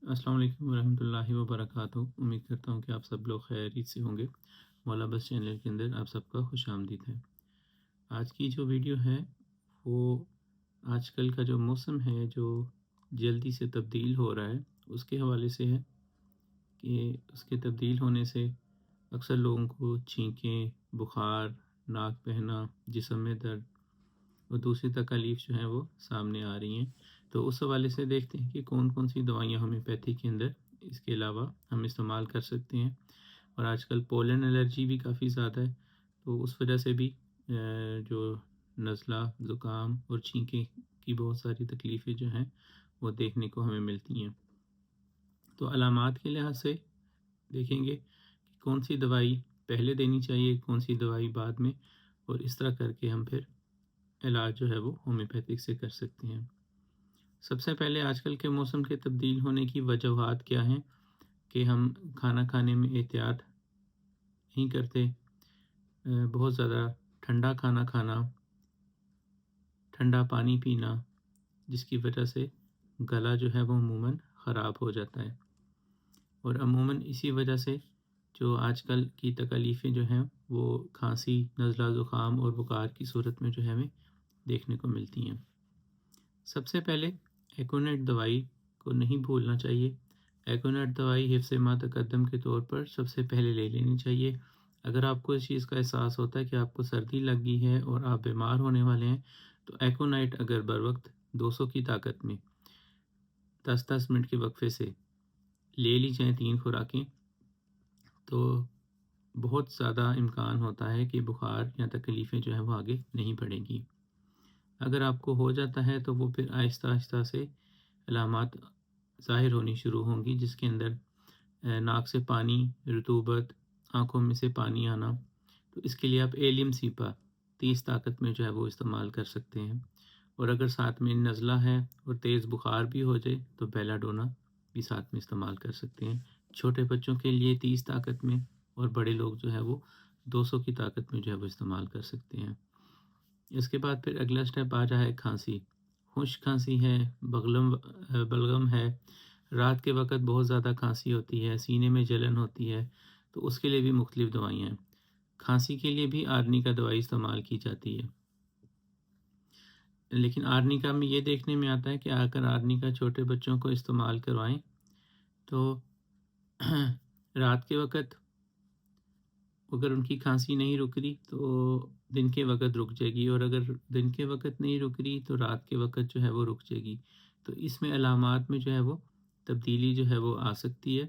السلام علیکم ورحمۃ اللہ وبرکاتہ۔ امید کرتا ہوں کہ آپ سب لوگ خیریت سے ہوں گے۔ مولا بس چینل کے اندر آپ سب کا خوش آمدید ہے۔ آج کی جو ویڈیو ہے وہ آج کل کا جو موسم ہے جو جلدی سے تبدیل ہو رہا ہے اس کے حوالے سے ہے کہ اس کے تبدیل ہونے سے اکثر لوگوں کو چھینکیں، بخار، ناک بہنا، جسم میں درد اور دوسری تکالیف جو ہیں وہ سامنے آ رہی ہیں۔ تو اس حوالے سے دیکھتے ہیں کہ کون کون سی دوائیاں ہومیوپیتھی کے اندر اس کے علاوہ ہم استعمال کر سکتے ہیں۔ اور آج کل پولن الرجی بھی کافی زیادہ ہے، تو اس وجہ سے بھی جو نزلہ، زکام اور چھینکیں کی بہت ساری تکلیفیں جو ہیں وہ دیکھنے کو ہمیں ملتی ہیں۔ تو علامات کے لحاظ سے دیکھیں گے کہ کون سی دوائی پہلے دینی چاہیے، کون سی دوائی بعد میں، اور اس طرح کر کے ہم پھر علاج جو ہے وہ ہومیوپیتھک سے کر سکتے ہیں۔ سب سے پہلے آج کل کے موسم کے تبدیل ہونے کی وجوہات کیا ہیں کہ ہم کھانا کھانے میں احتیاط نہیں کرتے، بہت زیادہ ٹھنڈا کھانا کھانا، ٹھنڈا پانی پینا، جس کی وجہ سے گلا جو ہے وہ عموماً خراب ہو جاتا ہے، اور عموماً اسی وجہ سے جو آج کل کی تکلیفیں جو ہیں وہ کھانسی، نزلہ، زکام اور بخار کی صورت میں جو ہے ہمیں دیکھنے کو ملتی ہیں۔ سب سے پہلے ایکونیٹ دوائی کو نہیں بھولنا چاہیے۔ ایکونیٹ دوائی حفظ ما تقدم کے طور پر سب سے پہلے لے لینی چاہیے۔ اگر آپ کو اس چیز کا احساس ہوتا ہے کہ آپ کو سردی لگ گئی ہے اور آپ بیمار ہونے والے ہیں تو ایکونائٹ اگر بر وقت 200 کی طاقت میں 10-10 منٹ کے وقفے سے لے لی جائیں 3 خوراکیں، تو بہت زیادہ امکان ہوتا ہے کہ بخار یا تکلیفیں جو ہیں وہ آگے نہیں بڑھیں گی۔ اگر آپ کو ہو جاتا ہے تو وہ پھر آہستہ آہستہ سے علامات ظاہر ہونی شروع ہوں گی، جس کے اندر ناک سے پانی، رطوبت، آنکھوں میں سے پانی آنا۔ تو اس کے لیے آپ ایلیم سیپا 30 طاقت میں جو ہے وہ استعمال کر سکتے ہیں، اور اگر ساتھ میں نزلہ ہے اور تیز بخار بھی ہو جائے تو بیلا ڈونا بھی ساتھ میں استعمال کر سکتے ہیں۔ چھوٹے بچوں کے لیے 30 طاقت میں، اور بڑے لوگ جو ہے وہ 200 کی طاقت میں جو ہے وہ استعمال کر سکتے ہیں۔ اس کے بعد پھر اگلا سٹیپ آ جائے کھانسی، خشک کھانسی ہے، بلغم ہے، رات کے وقت بہت زیادہ کھانسی ہوتی ہے، سینے میں جلن ہوتی ہے، تو اس کے لیے بھی مختلف دوائیاں ہیں۔ کھانسی کے لیے بھی آرنیکا دوائی استعمال کی جاتی ہے، لیکن آرنیکا میں یہ دیکھنے میں آتا ہے کہ اگر آرنیکا چھوٹے بچوں کو استعمال کروائیں تو رات کے وقت اگر ان کی کھانسی نہیں رک رہی تو دن کے وقت رک جائے گی، اور اگر دن کے وقت نہیں رک رہی تو رات کے وقت جو ہے وہ رک جائے گی۔ تو اس میں علامات میں جو ہے وہ تبدیلی جو ہے وہ آ سکتی ہے۔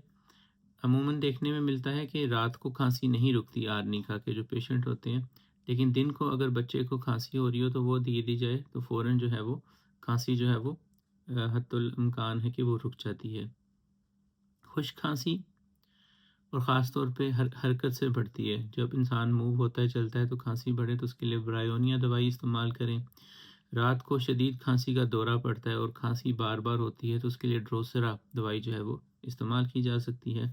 عموماً دیکھنے میں ملتا ہے کہ رات کو کھانسی نہیں رکتی آرنیکا کے جو پیشنٹ ہوتے ہیں، لیکن دن کو اگر بچے کو کھانسی ہو رہی ہو تو وہ دی جائے تو فوراً جو ہے وہ کھانسی جو ہے وہ حتی الامکان ہے کہ وہ رک جاتی ہے۔ خشک کھانسی اور خاص طور پہ حرکت سے بڑھتی ہے، جب انسان موو ہوتا ہے، چلتا ہے، تو کھانسی بڑھے تو اس کے لیے برائیونیا دوائی استعمال کریں۔ رات کو شدید کھانسی کا دورہ پڑتا ہے اور کھانسی بار بار ہوتی ہے تو اس کے لیے ڈروسرا دوائی جو ہے وہ استعمال کی جا سکتی ہے۔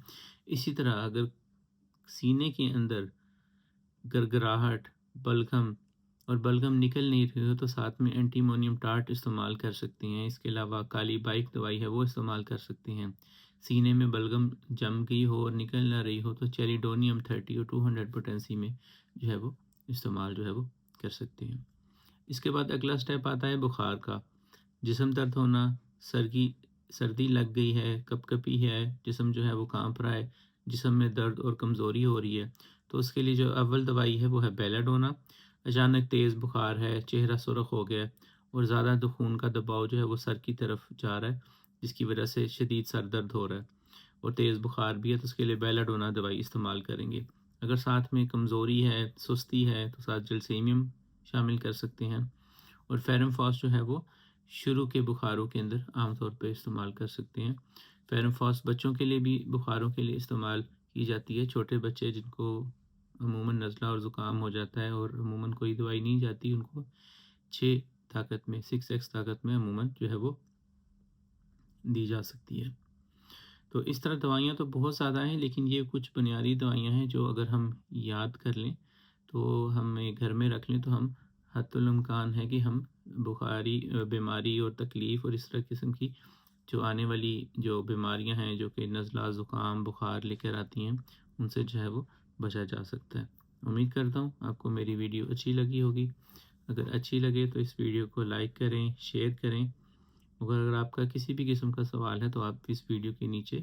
اسی طرح اگر سینے کے اندر گرگراہٹ، بلغم اور بلغم نکل نہیں رہی ہو تو ساتھ میں اینٹی مونیم ٹارٹ استعمال کر سکتے ہیں۔ اس کے علاوہ کالی بائک دوائی ہے وہ استعمال کر سکتے ہیں۔ سینے میں بلغم جم گئی ہو اور نکل نہ رہی ہو تو چیریڈونیم 30 اور 200 پوٹینسی میں جو ہے وہ استعمال جو ہے وہ کر سکتے ہیں۔ اس کے بعد اگلا سٹیپ آتا ہے بخار کا۔ جسم درد ہونا، سردی لگ گئی ہے، کپ کپی ہے، جسم جو ہے وہ کانپ رہا ہے، جسم میں درد اور کمزوری ہو رہی ہے، تو اس کے لیے جو اول دوائی ہے وہ ہے بیلا ڈونا۔ اچانک تیز بخار ہے، چہرہ سرخ ہو گیا اور زیادہ خون کا دباؤ جو ہے وہ سر کی طرف جا رہا ہے، جس کی وجہ سے شدید سر درد ہو رہا ہے اور تیز بخار بھی ہے، تو اس کے لیے بیلا ڈونا دوائی استعمال کریں گے۔ اگر ساتھ میں کمزوری ہے، سستی ہے، تو ساتھ جلسیمیم شامل کر سکتے ہیں، اور فیرم فاس جو ہے وہ شروع کے بخاروں کے اندر عام طور پہ استعمال کر سکتے ہیں۔ فیرم فاس بچوں کے لیے بھی بخاروں کے لیے استعمال کی جاتی ہے۔ چھوٹے بچے جن کو عموماً نزلہ اور زکام ہو جاتا ہے اور عموماً کوئی دوائی نہیں جاتی، ان کو 6 طاقت میں 6x طاقت میں عموماً جو ہے وہ دی جا سکتی ہے۔ تو اس طرح دوائیاں تو بہت زیادہ ہیں، لیکن یہ کچھ بنیادی دوائیاں ہیں جو اگر ہم یاد کر لیں تو ہمیں گھر میں رکھ لیں تو ہم حتی الامکان ہے کہ ہم بخاری بیماری اور تکلیف اور اس طرح قسم کی جو آنے والی جو بیماریاں ہیں جو کہ نزلہ زکام بخار لے کر آتی ہیں ان سے جو ہے وہ بچا جا سکتا ہے۔ امید کرتا ہوں آپ کو میری ویڈیو اچھی لگی ہوگی۔ اگر اچھی لگے تو اس ویڈیو کو لائک کریں، شیئر کریں۔ اگر آپ کا کسی بھی قسم کا سوال ہے تو آپ اس ویڈیو کے نیچے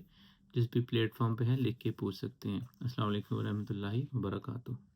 جس بھی پلیٹ فارم پہ ہے لکھ کے پوچھ سکتے ہیں۔ السلام علیکم ورحمۃ اللہ وبرکاتہ۔